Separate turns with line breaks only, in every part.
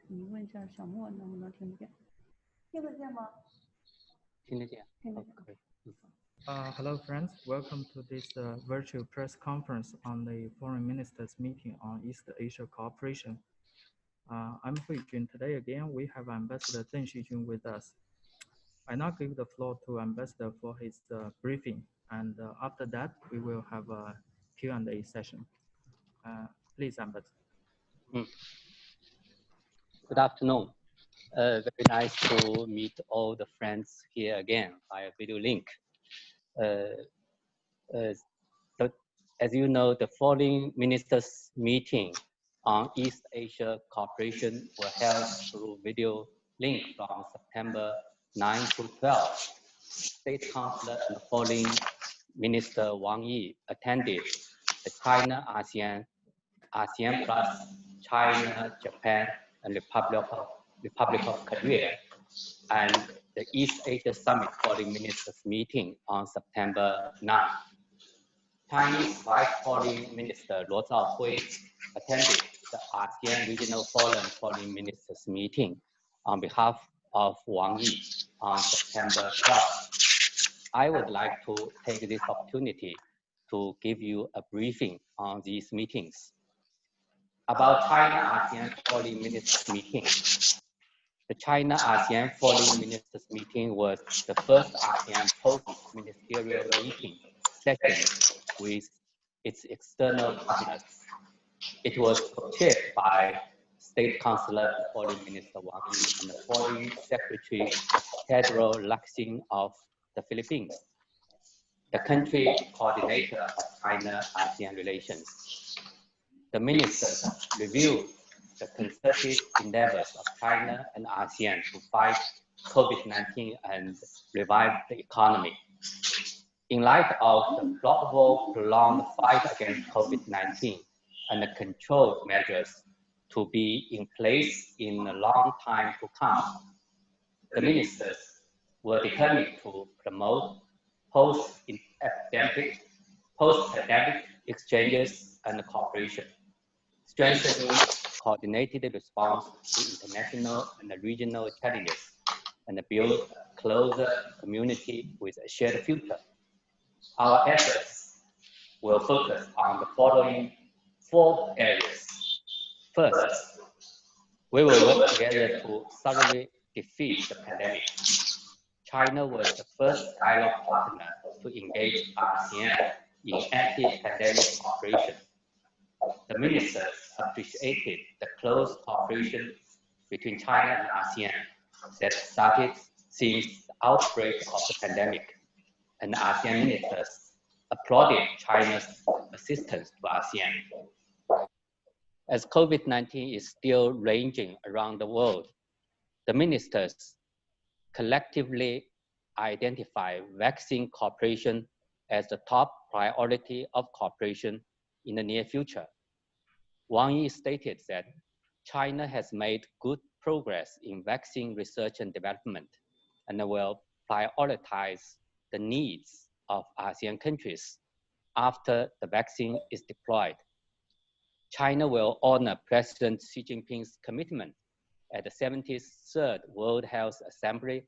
你问一下小莫能不能听得见？听得见吗？
听得见。
Hello, friends. Welcome to this virtual press conference on the Foreign Ministers meeting on East Asia cooperation. I'm Hui Jun. Today again, we have Ambassador Deng Xijun with us. I now give the floor to Ambassador for his briefing, and after that, we will have a Q&A session. Please, Ambassador.
Good afternoon. Very nice to meet all the friends here again via video link. As you know, the Foreign Ministers meeting on East Asia cooperation were held through video link from September 9 to 12. State Councilor and Foreign Minister Wang Yi attended the China ASEAN plus China, Japan, and Republic of Korea, and the East Asia Summit Foreign Ministers meeting on September 9. Chinese Vice Foreign Minister Luo Zhaohui attended the ASEAN Regional Forum Foreign Ministers meeting on behalf of Wang Yi on September 12. I would like to take this opportunity to give you a briefing on these meetings. About China-ASEAN Foreign Ministers meeting. The China-ASEAN Foreign Ministers meeting was the first ASEAN post-ministerial meeting session with its external partners. It was co-chaired by State Councilor and Foreign Minister Wang Yi and the Foreign Secretary Pedro Lacsin of the Philippines, the country coordinator of China-ASEAN relations. The ministers reviewed the concerted endeavors of China and ASEAN to fight COVID-19 and revive the economy. In light of the probable prolonged fight against COVID-19 and the control measures to be in place in a long time to come, the ministers were determined to promote post-pandemic exchanges and cooperation, strengthening coordinated response to international and regional challenges, and build a closer community with a shared future. Our efforts will focus on the following 4 areas. First, we will work together to thoroughly defeat the pandemic. China was the first dialogue partner to engage ASEAN in anti-pandemic cooperation. The ministers appreciated the close cooperation between China and ASEAN that started since the outbreak of the pandemic, and the ASEAN ministers applauded China's assistance to ASEAN. As COVID-19 is still raging around the world, the ministers collectively identify vaccine cooperation as the top priority of cooperation in the near future. Wang Yi stated that China has made good progress in vaccine research and development and will prioritize the needs of ASEAN countries after the vaccine is deployed. China will honor President Xi Jinping's commitment at the 73rd World Health Assembly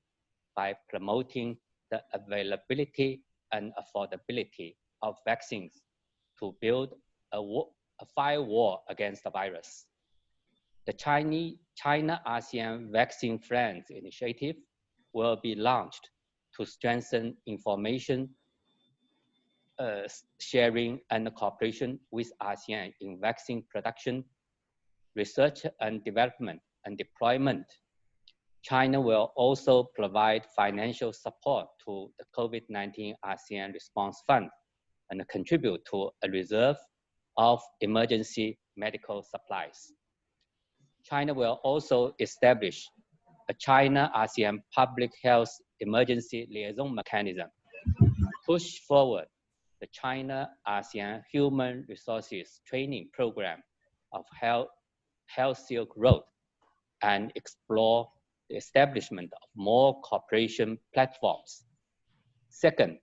by promoting the availability and affordability of vaccines to build a firewall against the virus. The China-ASEAN Vaccine Friends Initiative will be launched to strengthen information sharing and cooperation with ASEAN in vaccine production, research and development, and deployment. China will also provide financial support to the COVID-19 ASEAN Response Fund and contribute to a reserve of emergency medical supplies. China will also establish a China-ASEAN Public Health Emergency Liaison Mechanism, push forward the China-ASEAN Human Resources Training Program of Health Silk Road, and explore the establishment of more cooperation platforms. Second,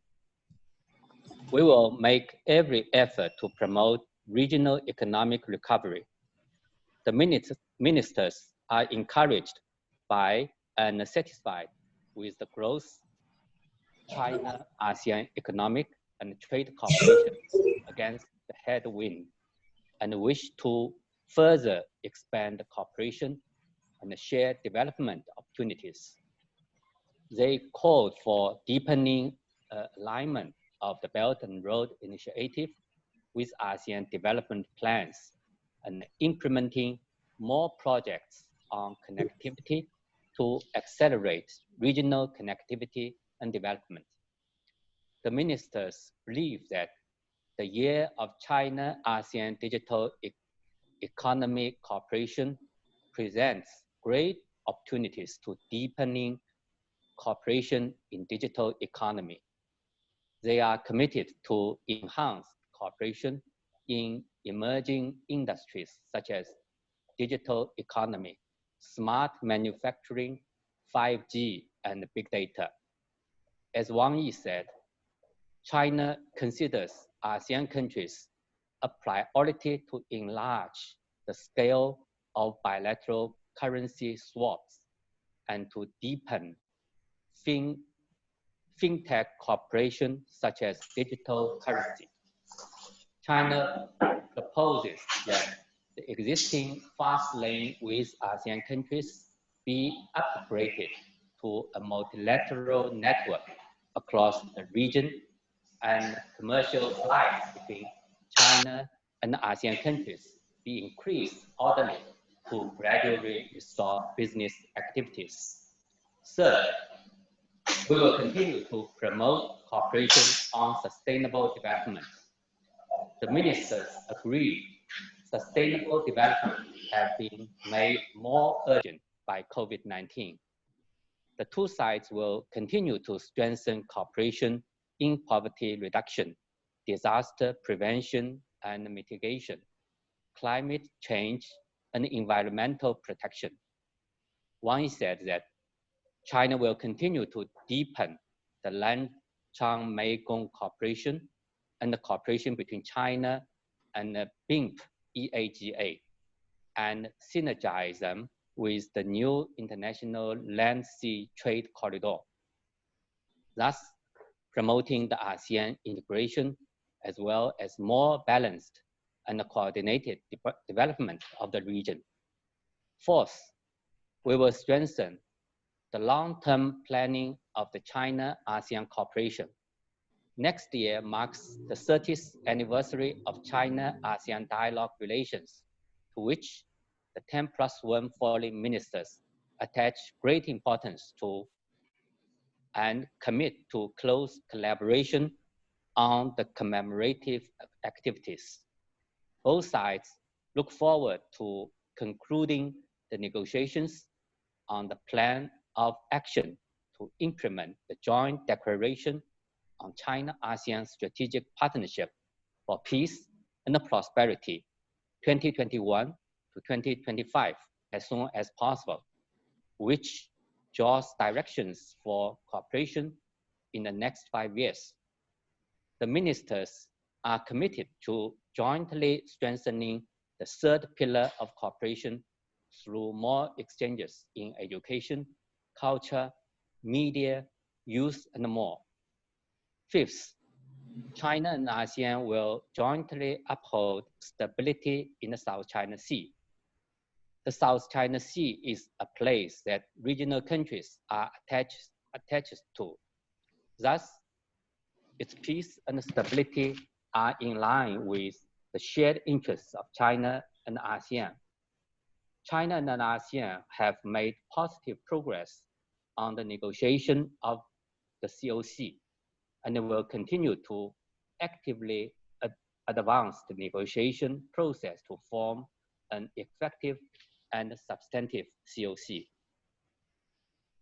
we will make every effort to promote regional economic recovery. The ministers are encouraged by and satisfied with the growth China-ASEAN economic and trade cooperation against the headwind and wish to further expand cooperation and share development opportunities. They called for deepening alignment of the Belt and Road Initiative with ASEAN development plans and implementing more projects on connectivity to accelerate regional connectivity and development. The ministers believe that the year of China-ASEAN digital economy cooperation presents great opportunities to deepening cooperation in digital economy. They are committed to enhance cooperation in emerging industries such as digital economy, smart manufacturing, 5G, and big data. As Wang Yi said, China considers ASEAN countries a priority to enlarge the scale of bilateral currency swaps and to deepen fintech cooperation such as digital currency. China proposes that the existing fast lane with ASEAN countries be upgraded to a multilateral network across the region and commercial flights between China and ASEAN countries be increased orderly to gradually restore business activities. Third, we will continue to promote cooperation on sustainable development. The ministers agreed sustainable development has been made more urgent by COVID-19. The two sides will continue to strengthen cooperation in poverty reduction, disaster prevention and mitigation, climate change, and environmental protection. Wang Yi said that China will continue to deepen the Lan-Chang-Mekong cooperation and the cooperation between China and the BIMP EAGA and synergize them with the new international land-sea trade corridor, thus promoting the ASEAN integration as well as more balanced and coordinated development of the region. Fourth, we will strengthen the long-term planning of the China-ASEAN cooperation. Next year marks the 30th anniversary of China-ASEAN dialogue relations, to which the 10+1 foreign ministers attach great importance to and commit to close collaboration on the commemorative activities. Both sides look forward to concluding the negotiations on the plan of action to implement the joint declaration on China-ASEAN Strategic Partnership for Peace and Prosperity 2021 to 2025 as soon as possible, which draws directions for cooperation in the next 5 years. The ministers are committed to jointly strengthening the third pillar of cooperation through more exchanges in education, culture, media, youth, and more. Fifth, China and ASEAN will jointly uphold stability in the South China Sea. The South China Sea is a place that regional countries are attached to. Thus, its peace and stability are in line with the shared interests of China and ASEAN. China and ASEAN have made positive progress on the negotiation of the COC and will continue to actively advance the negotiation process to form an effective and substantive COC.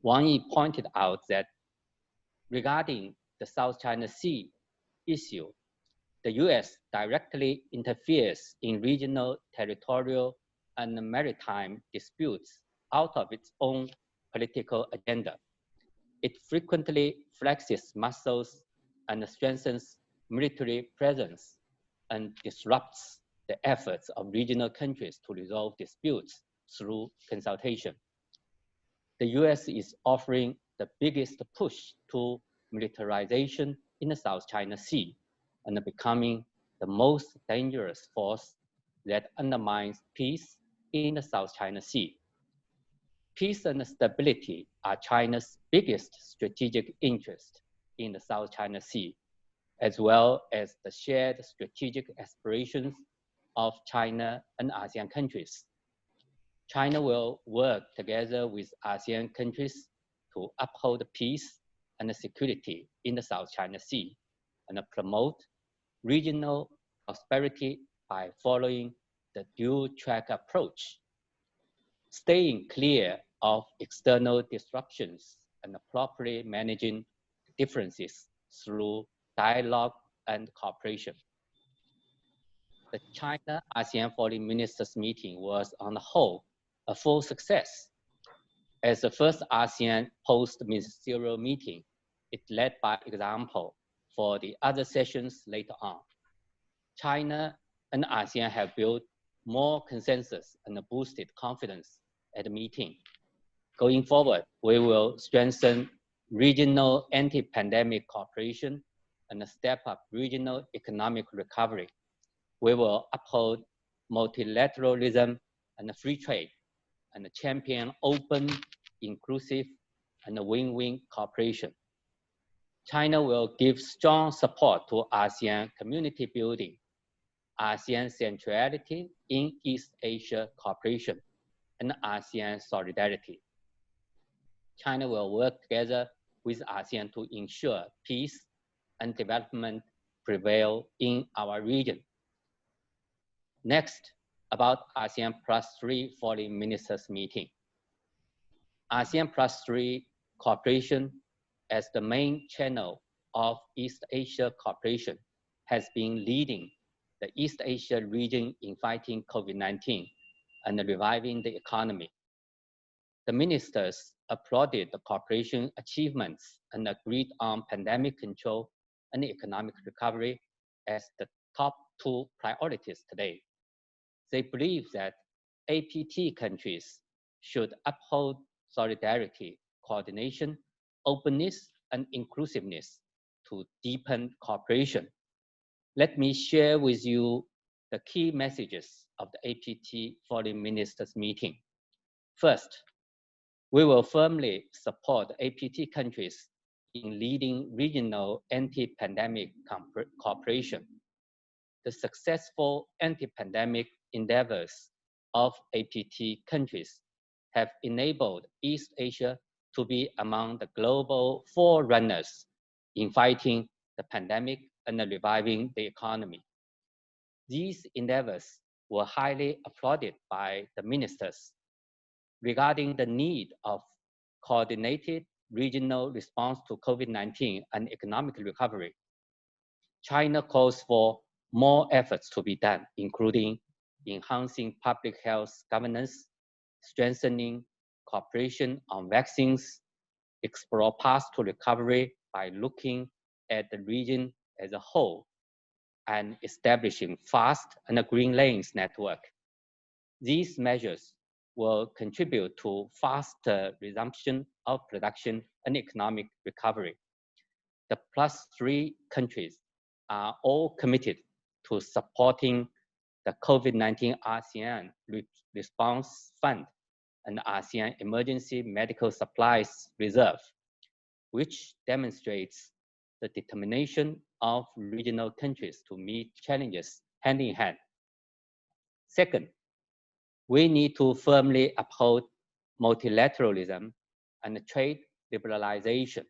Wang Yi pointed out that regarding the South China Sea issue, the US directly interferes in regional, territorial, and maritime disputes out of its own political agenda. It frequently flexes muscles and strengthens military presence and disrupts the efforts of regional countries to resolve disputes through consultation. The US is offering the biggest push to militarization in the South China Sea and becoming the most dangerous force that undermines peace in the South China Sea. Peace and stability are China's biggest strategic interest in the South China Sea, as well as the shared strategic aspirations of China and ASEAN countries. China will work together with ASEAN countries to uphold peace and security in the South China Sea and promote regional prosperity by following the dual-track approach, staying clear of external disruptions and properly managing differences through dialogue and cooperation. The China-ASEAN Foreign Ministers meeting was on the whole a full success. As the first ASEAN post-ministerial meeting, it led by example for the other sessions later on. China and ASEAN have built more consensus and boosted confidence at the meeting. Going forward, we will strengthen regional anti-pandemic cooperation and step up regional economic recovery. We will uphold multilateralism and free trade and champion open, inclusive, and win-win cooperation. China will give strong support to ASEAN community building, ASEAN centrality in East Asia cooperation, and ASEAN solidarity. China will work together with ASEAN to ensure peace and development prevail in our region. Next, about ASEAN +3 Foreign Ministers meeting. ASEAN +3 cooperation as the main channel of East Asia cooperation has been leading the East Asia region in fighting COVID-19 and reviving the economy. The ministers applauded the cooperation achievements and agreed on pandemic control and economic recovery as the top two priorities today. They believe that APT countries should uphold solidarity, coordination, openness, and inclusiveness to deepen cooperation. Let me share with you the key messages of the APT Foreign Ministers meeting. First, we will firmly support APT countries in leading regional anti-pandemic cooperation. The successful anti-pandemic endeavors of APT countries have enabled East Asia to be among the global forerunners in fighting the pandemic and reviving the economy. These endeavors were highly applauded by the ministers. Regarding the need of coordinated regional response to COVID-19 and economic recovery, China calls for more efforts to be done, including enhancing public health governance, strengthening cooperation on vaccines, explore paths to recovery by looking at the region as a whole, and establishing fast and green lanes network. These measures will contribute to faster resumption of production and economic recovery. The +3 countries are all committed to supporting the COVID-19 ASEAN Response Fund and ASEAN Emergency Medical Supplies Reserve, which demonstrates the determination of regional countries to meet challenges hand in hand. Second, we need to firmly uphold multilateralism and trade liberalization.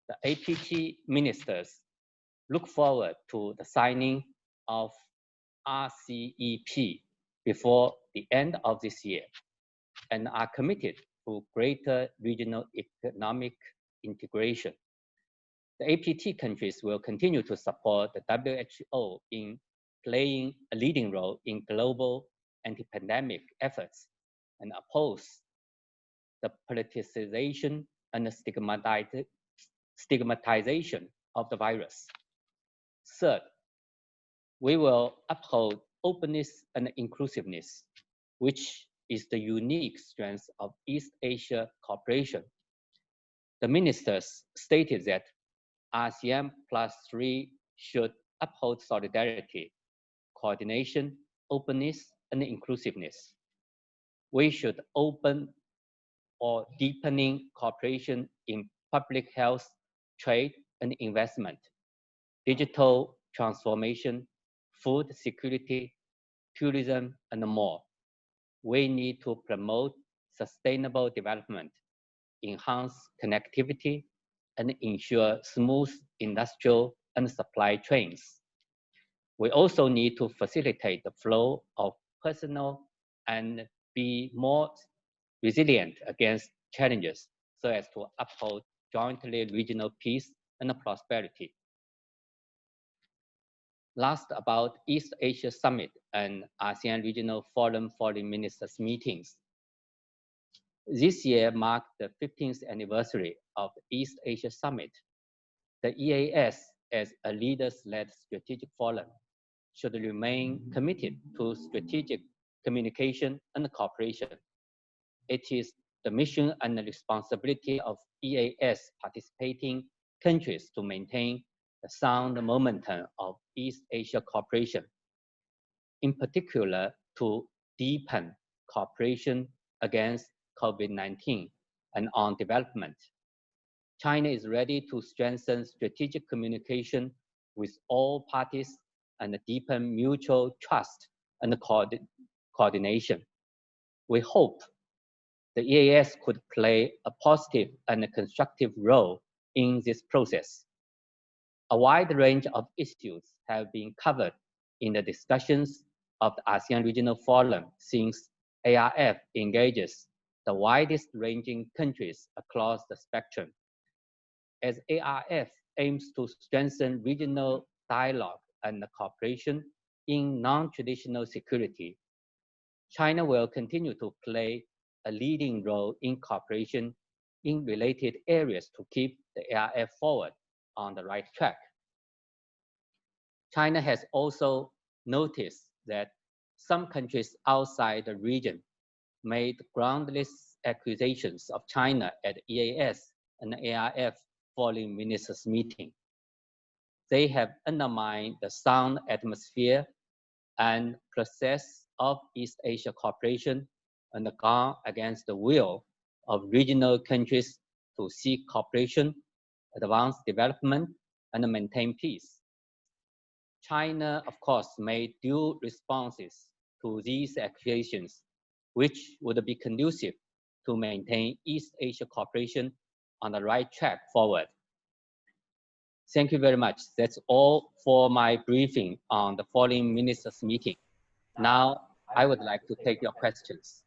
The APT ministers look forward to the signing of RCEP before the end of this year and are committed to greater regional economic integration. The APT countries will continue to support the WHO in playing a leading role in global anti-pandemic efforts and oppose the politicization and stigmatization of the virus. Third, we will uphold openness and inclusiveness, which is the unique strength of East Asia cooperation. The ministers stated that ASEAN plus 3 should uphold solidarity, coordination, openness, and inclusiveness. We should open or deepening cooperation in public health, trade and investment, digital transformation, food security, tourism, and more. We need to promote sustainable development, enhance connectivity, and ensure smooth industrial and supply chains. We also need to facilitate the flow of personnel and be more resilient against challenges so as to uphold jointly regional peace and prosperity. Last, about East Asia Summit and ASEAN Regional Foreign Ministers meetings. This year marked the 15th anniversary of the East Asia Summit. The EAS, as a leaders-led strategic forum, should remain committed to strategic communication and cooperation. It is the mission and the responsibility of EAS participating countries to maintain the sound momentum of East Asia cooperation, in particular to deepen cooperation against COVID-19 and on development. China is ready to strengthen strategic communication with all parties and deepen mutual trust and coordination. We hope the EAS could play a positive and constructive role in this process. A wide range of issues have been covered in the discussions of the ASEAN Regional Forum since ARF engages the widest ranging countries across the spectrum. As ARF aims to strengthen regional dialogue and cooperation in non-traditional security, China will continue to play a leading role in cooperation in related areas to keep the ARF forward on the right track. China has also noticed that some countries outside the region made groundless accusations of China at EAS and ARF foreign ministers meeting. They have undermined the sound atmosphere and process of East Asia cooperation and gone against the will of regional countries to seek cooperation, advance development, and maintain peace. China, of course, made due responses to these accusations, which would be conducive to maintain East Asia cooperation on the right track forward. Thank you very much. That's all for my briefing on the foreign ministers meeting. Now, I would like to take your questions.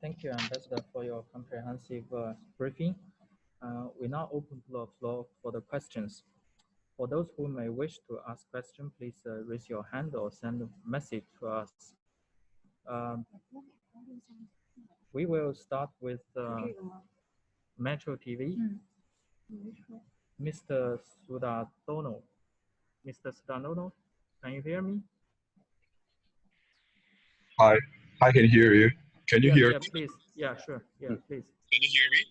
Thank you, Ambassador, for your comprehensive briefing. We now open the floor for the questions. For those who may wish to ask questions, please raise your hand or send a message to us. We will start with Metro TV. Mr. Sudarsono. Mr. Sudarsono, can you hear me?
Hi, I can hear you. Can you hear
Yeah,
me?
please. Yeah, sure. Yeah, please.
Can you hear me?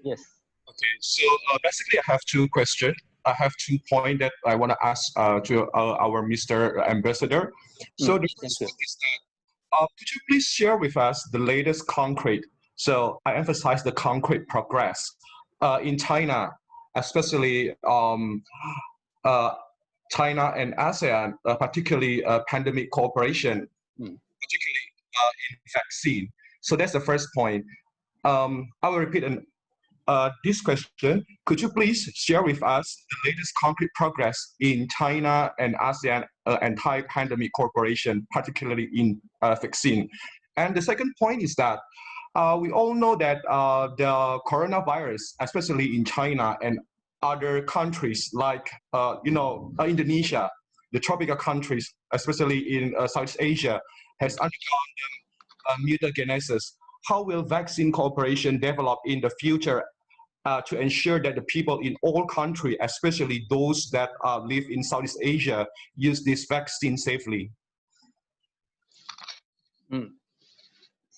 Yes.
Okay, so basically I have two questions. I have 2 points that I want to ask to our Mr. Ambassador. So the first one is that, could you please share with us the latest concrete, so I emphasize the concrete progress in China, especially China and ASEAN, particularly pandemic cooperation, particularly in vaccine. So that's the first point. I will repeat this question. Could you please share with us the latest concrete progress in China and ASEAN anti-pandemic cooperation, particularly in vaccine? And the second point is that we all know that the coronavirus, especially in China and other countries like Indonesia, the tropical countries, especially in South Asia, has undergone mutagenesis. How will vaccine cooperation develop in the future to ensure that the people in all countries, especially those that live in Southeast Asia, use this vaccine safely?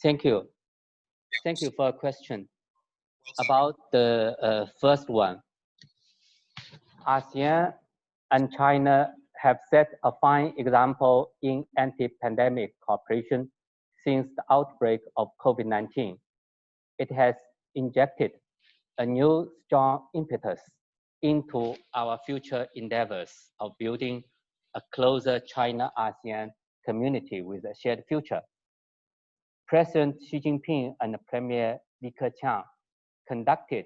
Thank you. Thank you for a question. About the first one, ASEAN and China have set a fine example in anti-pandemic cooperation since the outbreak of COVID-19. It has injected a new strong impetus into our future endeavors of building a closer China-ASEAN community with a shared future. President Xi Jinping and Premier Li Keqiang conducted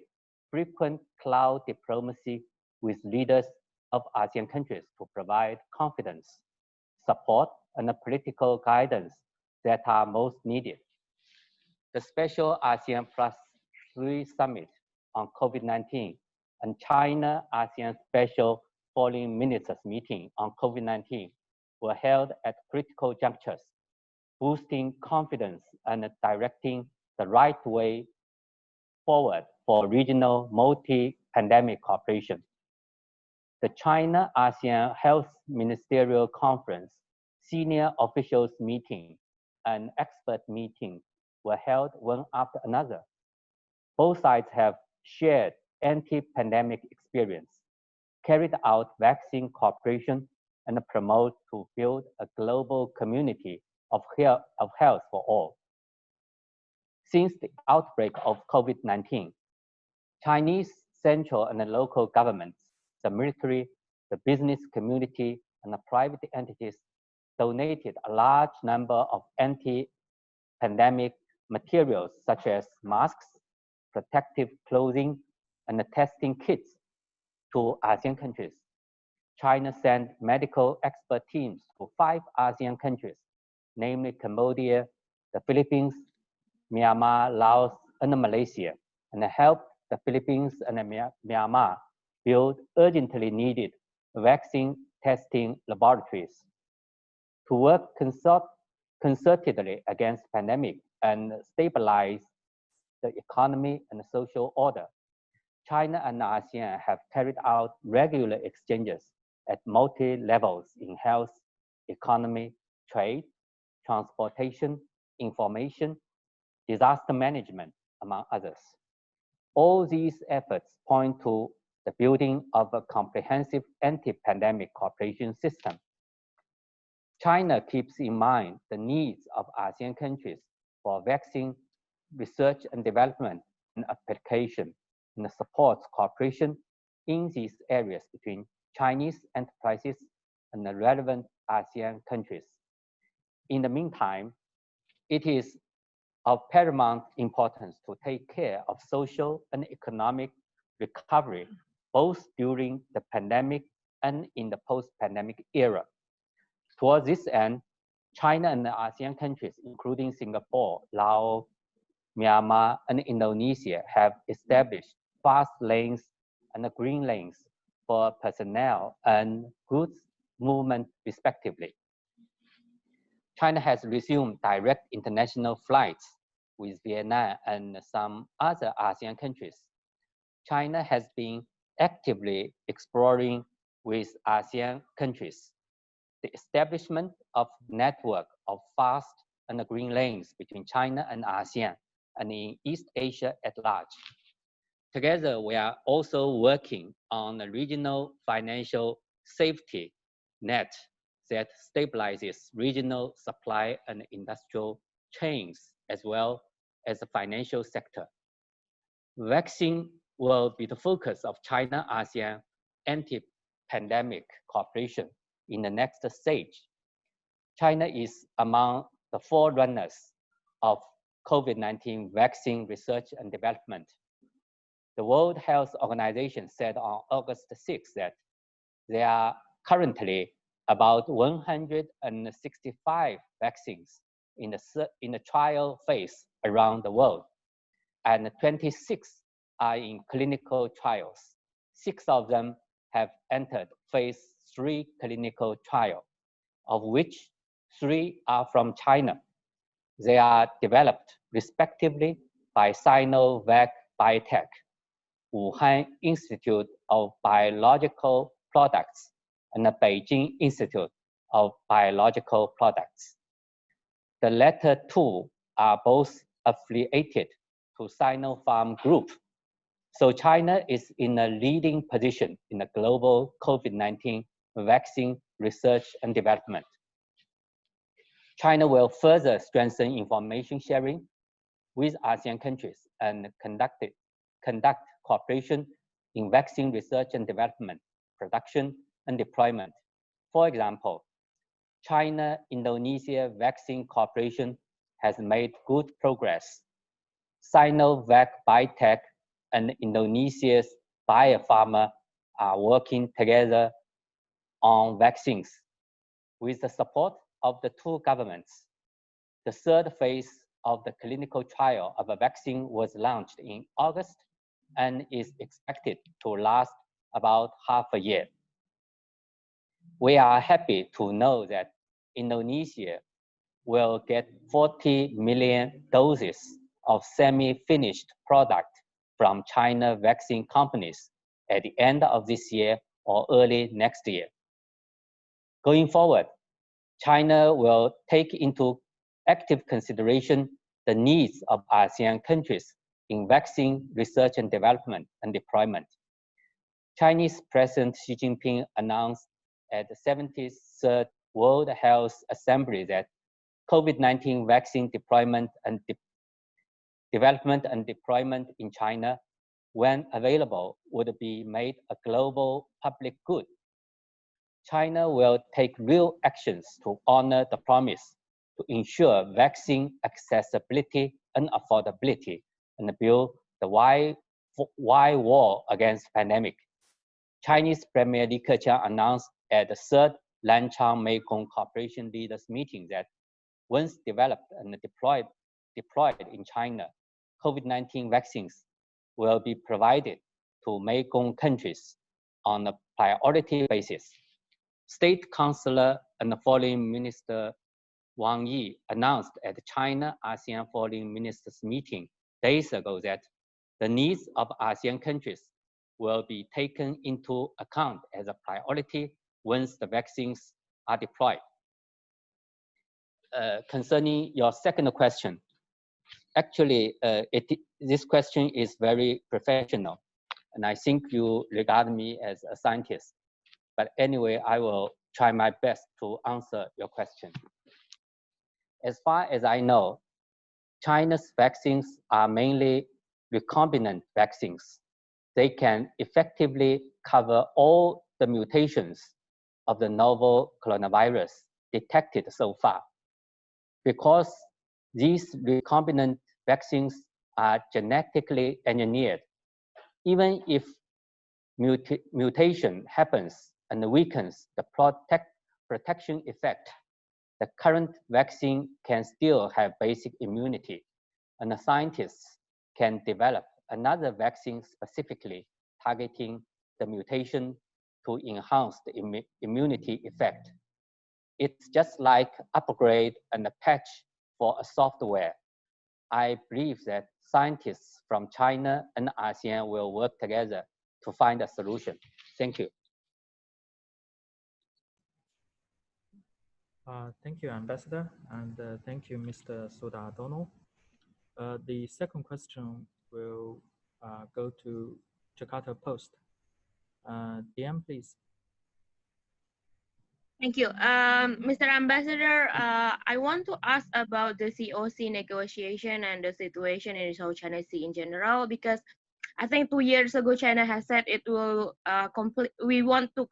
frequent cloud diplomacy with leaders of ASEAN countries to provide confidence, support, and political guidance that are most needed. The special ASEAN Plus 3 Summit on COVID-19 and China-ASEAN Special Foreign Ministers Meeting on COVID-19 were held at critical junctures, boosting confidence and directing the right way forward for regional multi-pandemic cooperation. The China-ASEAN Health Ministerial Conference, senior officials meeting, and expert meeting were held one after another. Both sides have shared anti-pandemic experience, carried out vaccine cooperation, and promote to build a global community of health for all. Since the outbreak of COVID-19, Chinese central and local governments, the military, the business community, and the private entities donated a large number of anti-pandemic materials such as masks, protective clothing, and testing kits to ASEAN countries. China sent medical expert teams to 5 ASEAN countries, namely Cambodia, the Philippines, Myanmar, Laos, and Malaysia, and helped the Philippines and Myanmar build urgently needed vaccine testing laboratories. To work concertedly against pandemic and stabilize the economy and social order, China and ASEAN have carried out regular exchanges at multi-levels in health, economy, trade, transportation, information, disaster management, among others. All these efforts point to the building of a comprehensive anti-pandemic cooperation system. China keeps in mind the needs of ASEAN countries for vaccine research and development and application, and supports cooperation in these areas between Chinese enterprises and the relevant ASEAN countries. In the meantime, it is of paramount importance to take care of social and economic recovery, both during the pandemic and in the post-pandemic era. Towards this end, China and the ASEAN countries, including Singapore, Laos, Myanmar, and Indonesia, have established fast lanes and green lanes for personnel and goods movement, respectively. China has resumed direct international flights with Vietnam and some other ASEAN countries. China has been actively exploring with ASEAN countries the establishment of network of fast and green lanes between China and ASEAN and in East Asia at large. Together, we are also working on a regional financial safety net that stabilizes regional supply and industrial chains, as well as the financial sector. Vaccine will be the focus of China-ASEAN anti-pandemic cooperation in the next stage. China is among the forerunners of COVID-19 vaccine research and development. The World Health Organization said on August 6 that there are currently about 165 vaccines in the trial phase around the world, and 26 are in clinical trials. 6 of them have entered phase 3 clinical trial, of which 3 are from China. They are developed respectively by Sinovac Biotech, Wuhan Institute of Biological Products and the Beijing Institute of Biological Products. The latter two are both affiliated to Sinopharm Group. So China is in a leading position in the global COVID-19 vaccine research and development. China will further strengthen information sharing with ASEAN countries and conduct cooperation in vaccine research and development, production, and deployment. For example, China-Indonesia vaccine cooperation has made good progress. Sinovac Biotech and Indonesia's Bio Farma are working together on vaccines. With the support of the two governments, the third phase of the clinical trial of a vaccine was launched in August and is expected to last about half a year. We are happy to know that Indonesia will get 40 million doses of semi-finished product from China vaccine companies at the end of this year or early next year. Going forward, China will take into active consideration the needs of ASEAN countries in vaccine research and development and deployment. Chinese President Xi Jinping announced at the 73rd World Health Assembly that COVID-19 vaccine deployment and development and deployment in China, when available, would be made a global public good. China will take real actions to honor the promise to ensure vaccine accessibility and affordability and build the wide wall against pandemic. Chinese Premier Li Keqiang announced at the third Lanchang Mekong Cooperation Leaders Meeting that once developed and deployed in China, COVID-19 vaccines will be provided to Mekong countries on a priority basis. State Councilor and Foreign Minister Wang Yi announced at the China-ASEAN Foreign Ministers meeting days ago that the needs of ASEAN countries will be taken into account as a priority once the vaccines are deployed. Concerning your second question, actually, this question is very professional, and I think you regard me as a scientist. But anyway, I will try my best to answer your question. As far as I know, China's vaccines are mainly recombinant vaccines. They can effectively cover all the mutations of the novel coronavirus detected so far. Because these recombinant vaccines are genetically engineered, even if mutation happens and weakens the protection effect, the current vaccine can still have basic immunity, and the scientists can develop another vaccine specifically targeting the mutation to enhance the immunity effect. It's just like upgrade and a patch for a software. I believe that scientists from China and ASEAN will work together to find a solution. Thank you.
Thank you, Ambassador, and thank you, Mr. Sudardono. The second question will go to Jakarta Post. DM, please.
Thank you. Mr. Ambassador, I want to ask about the COC negotiation and the situation in South China Sea in general, because I think 2 years ago China has said it will complete. We want to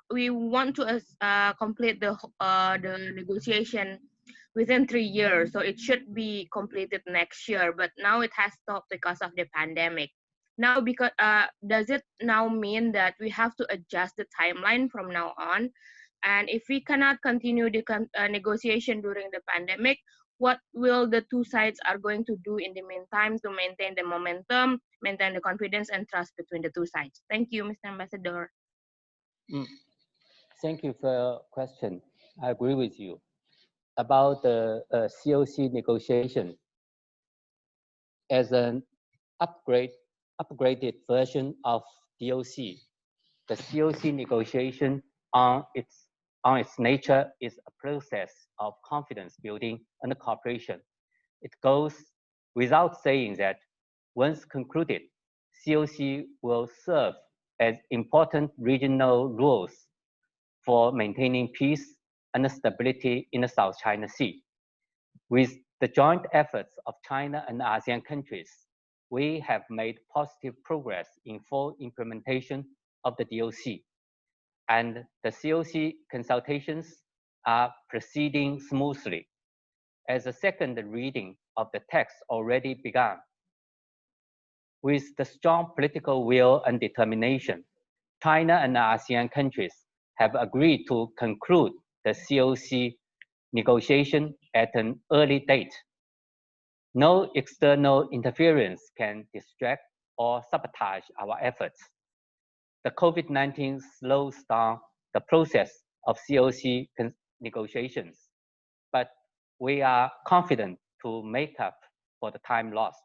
complete the negotiation within 3 years, so it should be completed next year. But now it has stopped because of the pandemic. Now, because does it now mean that we have to adjust the timeline from now on? And if we cannot continue the negotiation during the pandemic, what will the two sides are going to do in the meantime to maintain the momentum, maintain the confidence and trust between the two sides? Thank you, Mr. Ambassador.
Thank you for your question. I agree with you. About the COC negotiation, as an upgrade upgraded version of DOC. The COC negotiation on its nature is a process of confidence building and cooperation. It goes without saying that once concluded, COC will serve as important regional rules for maintaining peace and stability in the South China Sea. With the joint efforts of China and ASEAN countries, we have made positive progress in full implementation of the DOC, and the COC consultations are proceeding smoothly. As a second reading of the text already began, with the strong political will and determination, China and ASEAN countries have agreed to conclude the COC negotiation at an early date. No external interference can distract or sabotage our efforts. The COVID-19 slows down the process of COC negotiations, but we are confident to make up for the time lost.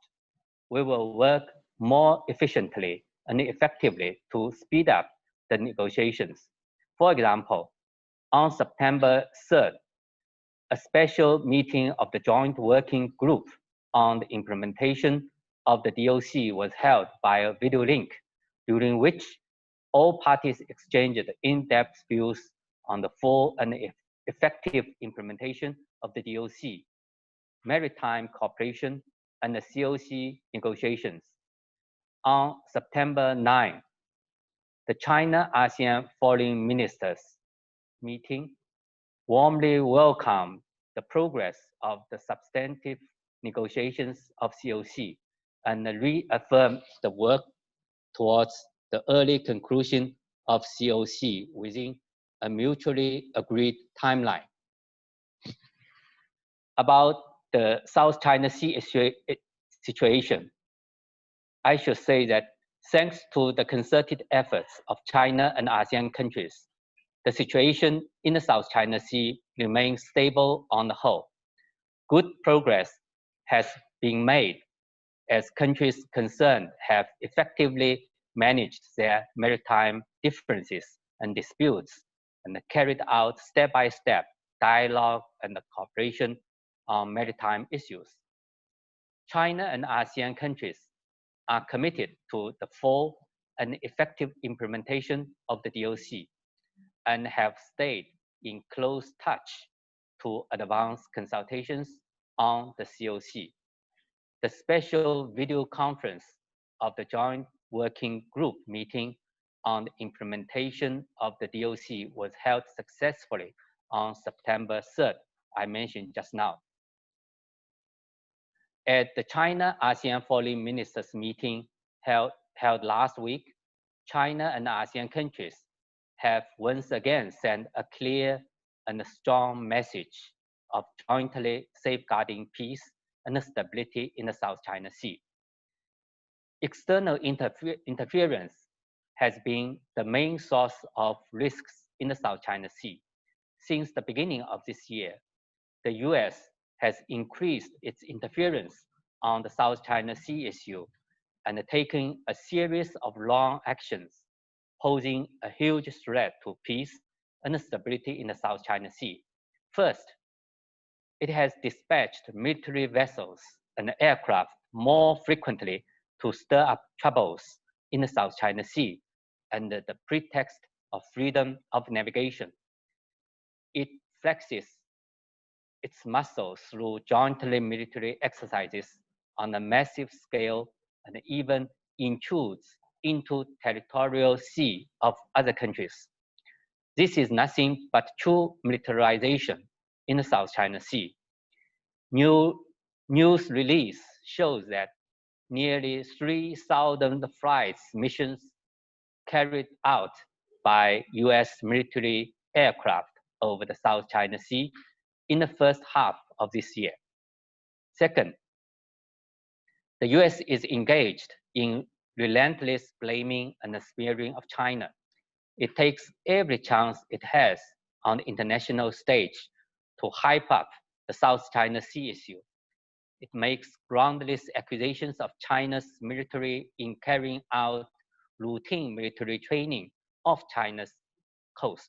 We will work more efficiently and effectively to speed up the negotiations. For example, on September 3rd, a special meeting of the Joint Working Group on the implementation of the DOC was held by a video link, during which all parties exchanged in-depth views on the full and effective implementation of the DOC, maritime cooperation, and the COC negotiations. On September 9, the China-ASEAN Foreign Ministers meeting warmly welcomed the progress of the substantive negotiations of COC and reaffirmed the work towards the early conclusion of COC within a mutually agreed timeline. About the South China Sea situation, I should say that thanks to the concerted efforts of China and ASEAN countries, the situation in the South China Sea remains stable on the whole. Good progress has been made as countries concerned have effectively managed their maritime differences and disputes and carried out step-by-step dialogue and cooperation on maritime issues. China and ASEAN countries are committed to the full and effective implementation of the DOC and have stayed in close touch to advance consultations on the COC. The special video conference of the Joint Working Group meeting on the implementation of the DOC was held successfully on September 3rd, I mentioned just now. At the China-ASEAN Foreign Ministers meeting held last week, China and ASEAN countries have once again sent a clear and strong message of jointly safeguarding peace and stability in the South China Sea. External interference has been the main source of risks in the South China Sea. Since the beginning of this year, the US has increased its interference on the South China Sea issue and taken a series of long actions, posing a huge threat to peace and stability in the South China Sea. First, it has dispatched military vessels and aircraft more frequently to stir up troubles in the South China Sea under the pretext of freedom of navigation. It flexes its muscles through jointly military exercises on a massive scale and even intrudes into territorial sea of other countries. This is nothing but true militarization in the South China Sea. New news release shows that nearly 3,000 flights missions carried out by US military aircraft over the South China Sea in the first half of this year. Second, the US is engaged in relentless blaming and smearing of China. It takes every chance it has on the international stage to hype up the South China Sea issue. it makes groundless accusations of China's military in carrying out routine military training off China's coast.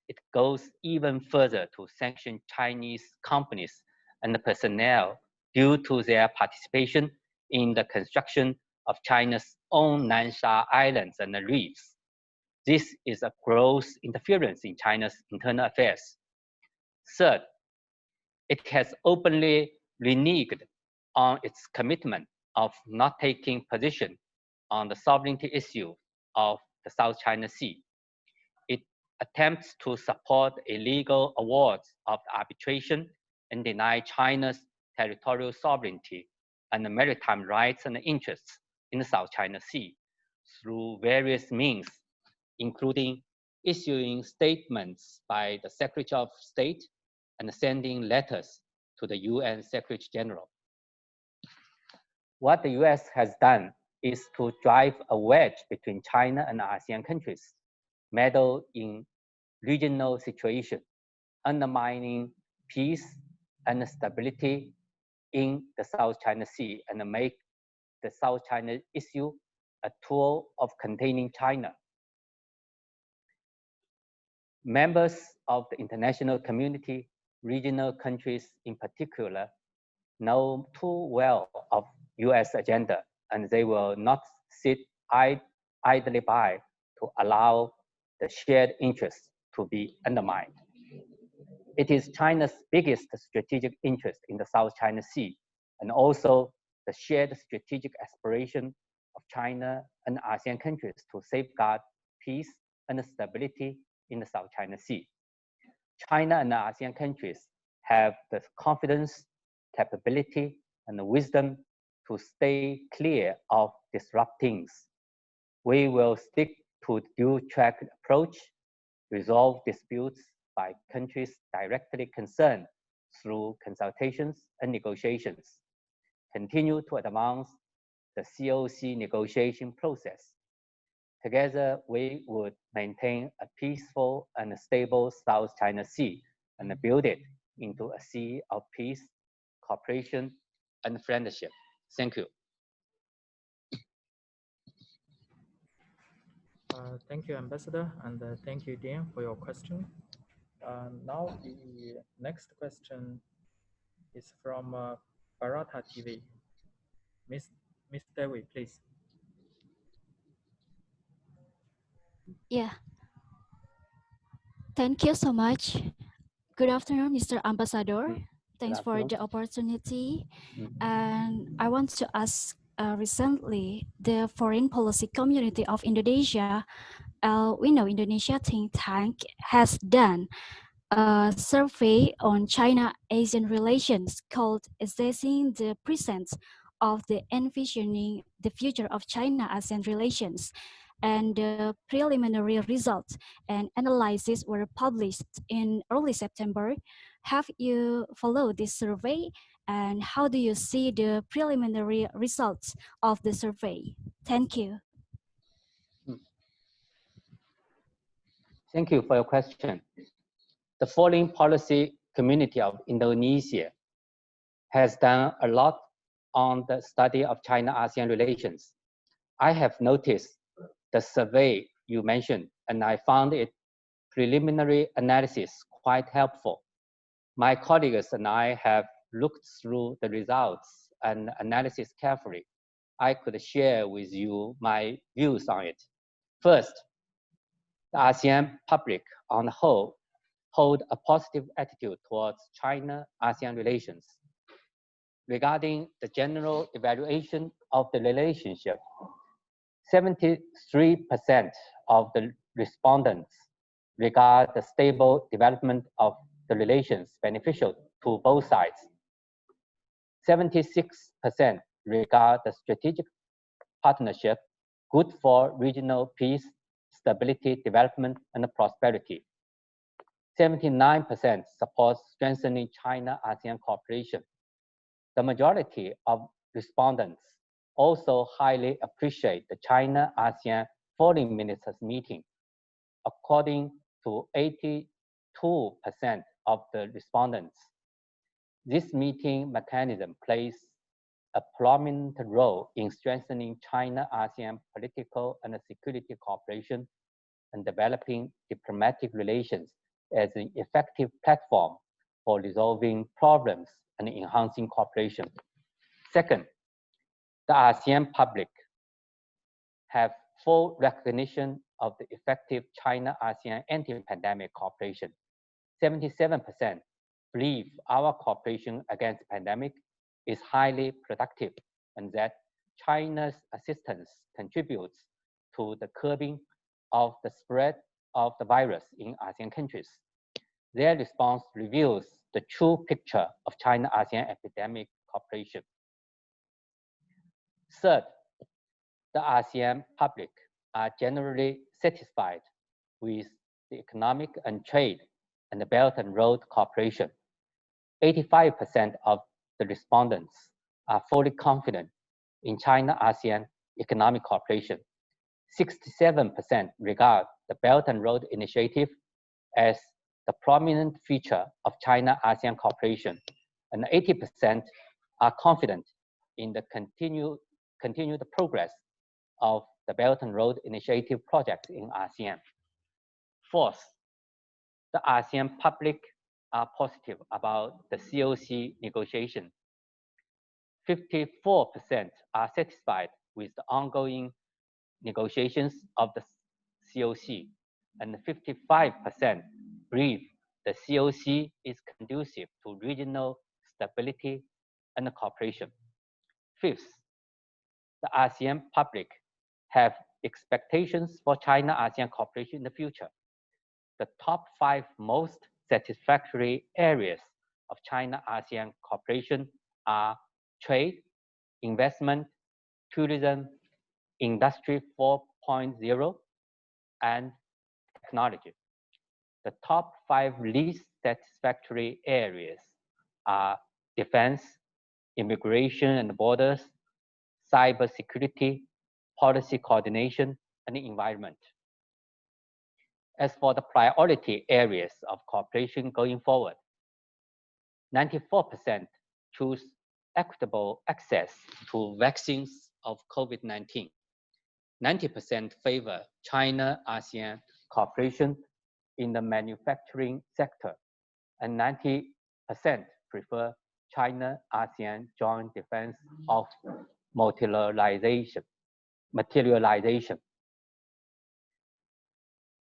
It goes even further to sanction Chinese companies and personnel due to their participation in the construction of China's own Nansha Islands and reefs. This is a gross interference in China's internal affairs. Third, it has openly reneged on its commitment of not taking position on the sovereignty issue of the South China Sea. It attempts to support illegal awards of arbitration and deny China's territorial sovereignty and maritime rights and interests in the South China Sea through various means, including issuing statements by the Secretary of State and sending letters to the UN Secretary General. What the US has done is to drive a wedge between China and ASEAN countries, meddle in regional situation, undermining peace and stability in the South China Sea, and make the South China issue a tool of containing China. Members of the international community, regional countries in particular, know too well of US agenda, and they will not sit idly by to allow the shared interests to be undermined. It is China's biggest strategic interest in the South China Sea, and also the shared strategic aspiration of China and ASEAN countries to safeguard peace and stability in the South China Sea. China and ASEAN countries have the confidence, capability, and the wisdom to stay clear of disruptings. We will stick to dual-track approach, resolve disputes by countries directly concerned through consultations and negotiations, continue to advance the COC negotiation process. Together, we would maintain a peaceful and stable South China Sea and build it into a sea of peace, cooperation, and friendship. Thank you.
Thank you, Ambassador, and thank you, Dan, for your question. Now, the next question is from Barata TV. Miss Dewi, please.
Yeah, thank you so much. Good afternoon, Mr. Ambassador. Thanks for the opportunity. And I want to ask, recently, the foreign policy community of Indonesia, we know Indonesia think tank has done a survey on China-ASEAN relations called Assessing the Present of the Envisioning the Future of China-ASEAN Relations. And the preliminary results and analysis were published in early September. Have you followed this survey, and how do you see the preliminary results of the survey? Thank you.
Thank you for your question. The foreign policy community of Indonesia has done a lot on the study of China-ASEAN relations. I have noticed the survey you mentioned, and I found its preliminary analysis quite helpful. My colleagues and I have looked through the results and analysis carefully. I could share with you my views on it. First, the ASEAN public on the whole hold a positive attitude towards China-ASEAN relations. Regarding the general evaluation of the relationship, 73% of the respondents regard the stable development of the relations beneficial to both sides. 76% regard the strategic partnership good for regional peace, stability, development, and prosperity. 79% support strengthening China-ASEAN cooperation. The majority of respondents also highly appreciate the China-ASEAN Foreign Ministers meeting. According to 82% of the respondents, This meeting mechanism plays a prominent role in strengthening China-ASEAN political and security cooperation and developing diplomatic relations as an effective platform for resolving problems and enhancing cooperation. Second, the ASEAN public have full recognition of the effective China-ASEAN anti-pandemic cooperation. 77% believe our cooperation against the pandemic is highly productive and that China's assistance contributes to the curbing of the spread of the virus in ASEAN countries. Their response reveals the true picture of China-ASEAN epidemic cooperation. Third, the ASEAN public are generally satisfied with the economic and trade and the Belt and Road cooperation. 85% of the respondents are fully confident in China-ASEAN economic cooperation. 67% regard the Belt and Road Initiative as the prominent feature of China-ASEAN cooperation, and 80% are confident in the continued progress of the Belt and Road Initiative projects in ASEAN. Fourth, the ASEAN public are positive about the COC negotiation. 54% are satisfied with the ongoing negotiations of the COC, and 55% believe the COC is conducive to regional stability and cooperation. Fifth, the ASEAN public have expectations for China-ASEAN cooperation in the future. The top 5 most satisfactory areas of China-ASEAN cooperation are trade, investment, tourism, Industry 4.0, and technology. The top 5 least satisfactory areas are defense, immigration and borders, cybersecurity, policy coordination, and environment. As for the priority areas of cooperation going forward, 94% choose equitable access to vaccines of COVID-19. 90% favor China-ASEAN cooperation in the manufacturing sector, and 90% prefer China-ASEAN joint defense of materialization.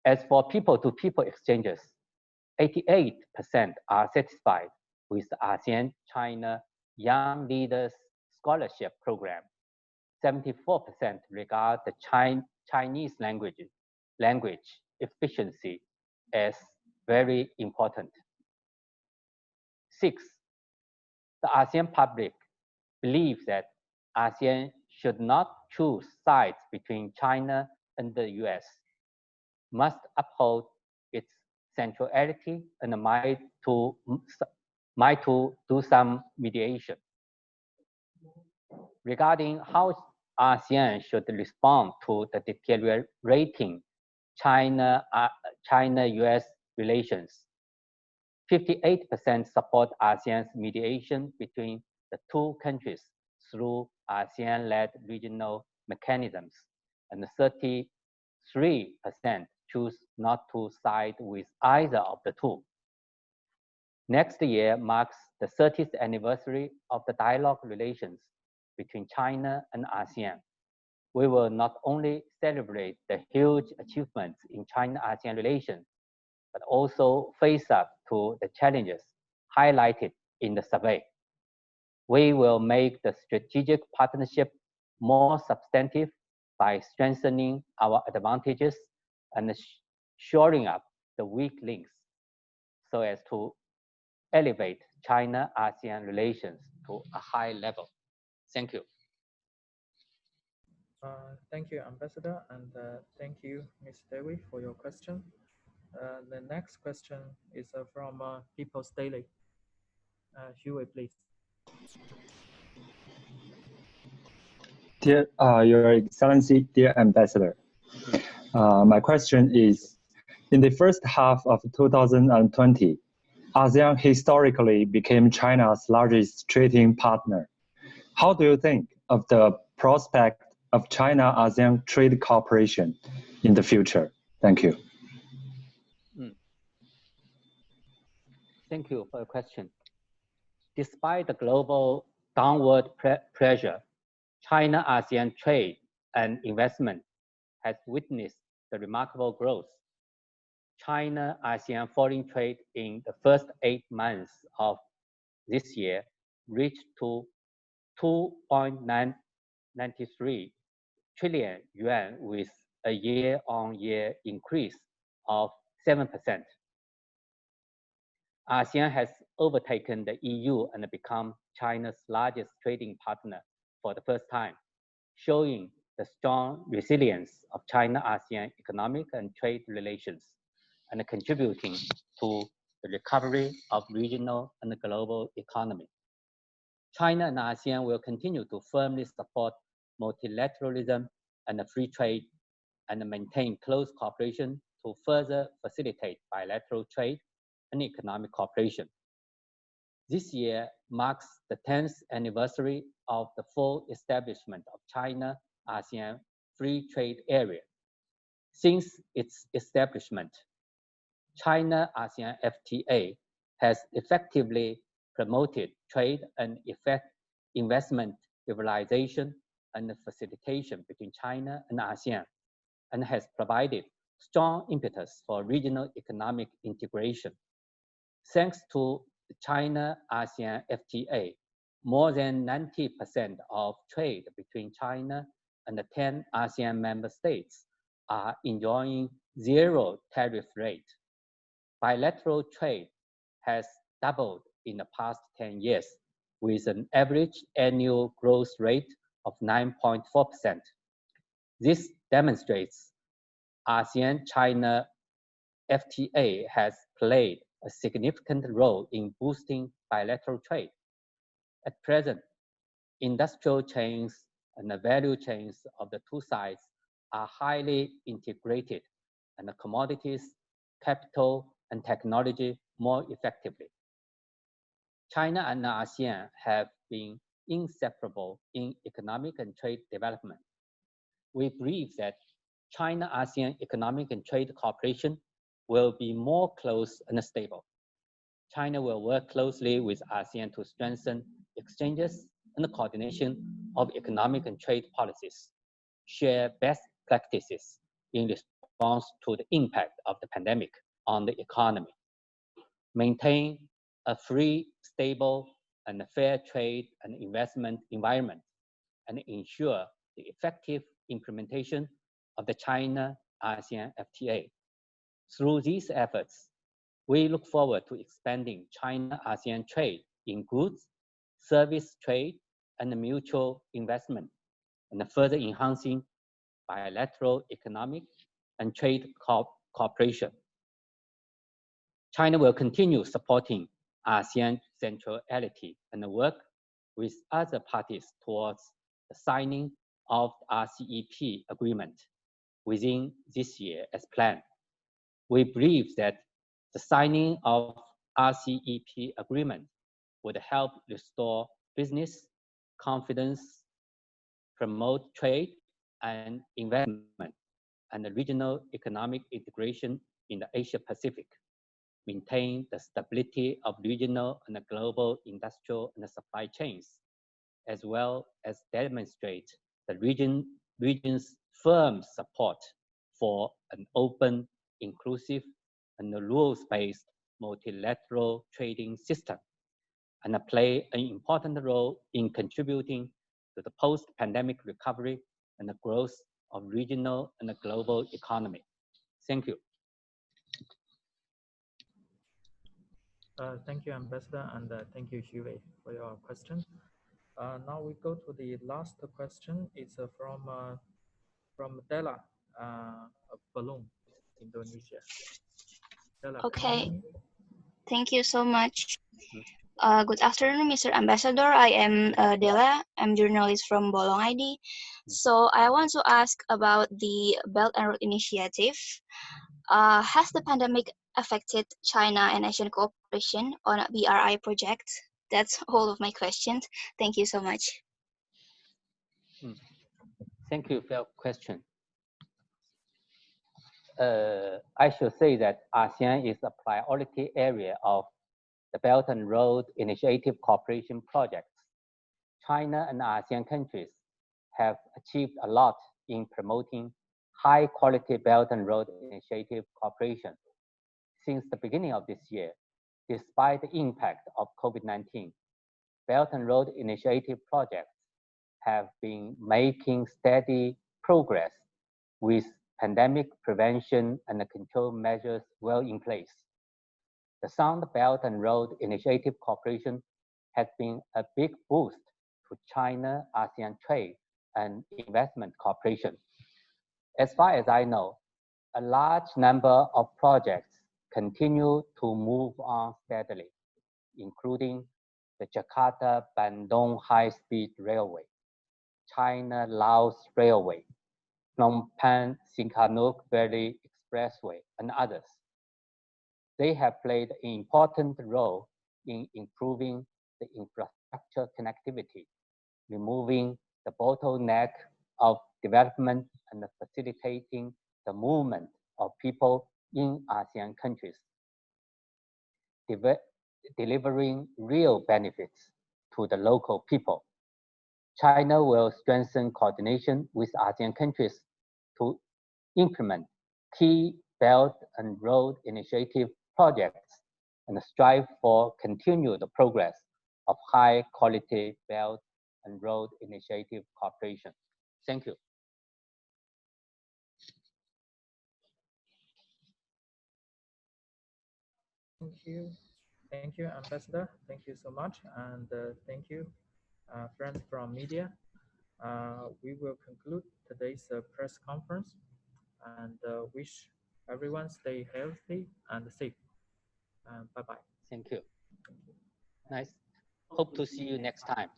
As for people-to-people exchanges, 88% are satisfied with the ASEAN-China Young Leaders Scholarship Program. 74% regard the Chinese language efficiency as very important. 6, the ASEAN public believes that ASEAN should not choose sides between China and the US, must uphold its centrality and might to do some mediation. Regarding how ASEAN should respond to the deteriorating China-US relations, 58% support ASEAN's mediation between the two countries through ASEAN-led regional mechanisms, and 33% choose not to side with either of the two. Next year marks the 30th anniversary of the dialogue relations between China and ASEAN. We will not only celebrate the huge achievements in China-ASEAN relations, but also face up to the challenges highlighted in the survey. We will make the strategic partnership more substantive by strengthening our advantages and shoring up the weak links so as to elevate China-ASEAN relations to a high level. Thank you.
Thank you, Ambassador, and thank you, Ms. Dewi, for your question. The next question is from People's Daily. Huey, please.
Dear Your Excellency, dear Ambassador, my question is, in the first half of 2020, ASEAN historically became China's largest trading partner. How do you think of the prospect of China-ASEAN trade cooperation in the future? Thank you.
Thank you for the question. Despite the global downward pressure, China-ASEAN trade and investment has witnessed the remarkable growth. China-ASEAN foreign trade in the first 8 months of this year reached to 2.93 trillion yuan with a year-on-year increase of 7%. ASEAN has overtaken the EU and become China's largest trading partner for the first time, showing the strong resilience of China-ASEAN economic and trade relations and contributing to the recovery of regional and global economy. China and ASEAN will continue to firmly support multilateralism and free trade and maintain close cooperation to further facilitate bilateral trade and economic cooperation. This year marks the 10th anniversary of the full establishment of China-ASEAN Free Trade Area. Since its establishment, China-ASEAN FTA has effectively promoted trade and investment liberalization and facilitation between China and ASEAN, and has provided strong impetus for regional economic integration. Thanks to the China-ASEAN FTA, more than 90% of trade between China and the 10 ASEAN member states are enjoying zero tariff rate. Bilateral trade has doubled in the past 10 years, with an average annual growth rate of 9.4%. This demonstrates ASEAN-China FTA has played a significant role in boosting bilateral trade. At present, industrial chains and the value chains of the two sides are highly integrated, and the commodities, capital, and technology more effectively. China and ASEAN have been inseparable in economic and trade development. We believe that China-ASEAN economic and trade cooperation will be more close and stable. China will work closely with ASEAN to strengthen exchanges and the coordination of economic and trade policies, share best practices in response to the impact of the pandemic on the economy, maintain a free, stable, and fair trade and investment environment, and ensure the effective implementation of the China-ASEAN FTA. Through these efforts, we look forward to expanding China-ASEAN trade in goods, service trade, and mutual investment, and further enhancing bilateral economic and trade cooperation. China will continue supporting ASEAN centrality and work with other parties towards the signing of the RCEP agreement within this year as planned. We believe that the signing of RCEP agreement would help restore business confidence, promote trade and investment, and the regional economic integration in the Asia Pacific, maintain the stability of regional and global industrial and supply chains, as well as demonstrate the region's firm support for an open, inclusive, and rules-based multilateral trading system, and play an important role in contributing to the post-pandemic recovery and the growth of regional and global economy. Thank you.
Thank you, Ambassador, and thank you, Xu Wei, for your question. Now we go to the last question. It's from Della of Balloon, Indonesia. Della,
okay, thank you so much. Good afternoon, Mr. Ambassador. I am Della. I'm journalist from Bolong ID. So I want to ask about the Belt and Road Initiative. Has the pandemic affected China and ASEAN cooperation on a BRI project? That's all of my questions. Thank you so much.
Thank you for your question. I should say that ASEAN is a priority area of the Belt and Road Initiative cooperation projects. China and ASEAN countries have achieved a lot in promoting high-quality Belt and Road Initiative cooperation. Since the beginning of this year, despite the impact of COVID-19, Belt and Road Initiative projects have been making steady progress with pandemic prevention and control measures well in place. The Sound Belt and Road Initiative cooperation has been a big boost to China-ASEAN trade and investment cooperation. As far as I know, a large number of projects continue to move on steadily, including the Jakarta-Bandung High-Speed Railway, China-Laos Railway, Phnom Penh-Sihanouk Valley Expressway, and others. They have played an important role in improving the infrastructure connectivity, removing the bottleneck of development and facilitating the movement of people in ASEAN countries, delivering real benefits to the local people. China will strengthen coordination with ASEAN countries to implement key Belt and Road Initiative projects and strive for continued progress of high quality Belt and Road Initiative cooperation. Thank you.
Thank you, Ambassador. Thank you so much, and thank you, friends from media. We will conclude today's press conference, and wish everyone stay healthy and safe. Bye bye.
Thank you. Nice. Hope to see you next time.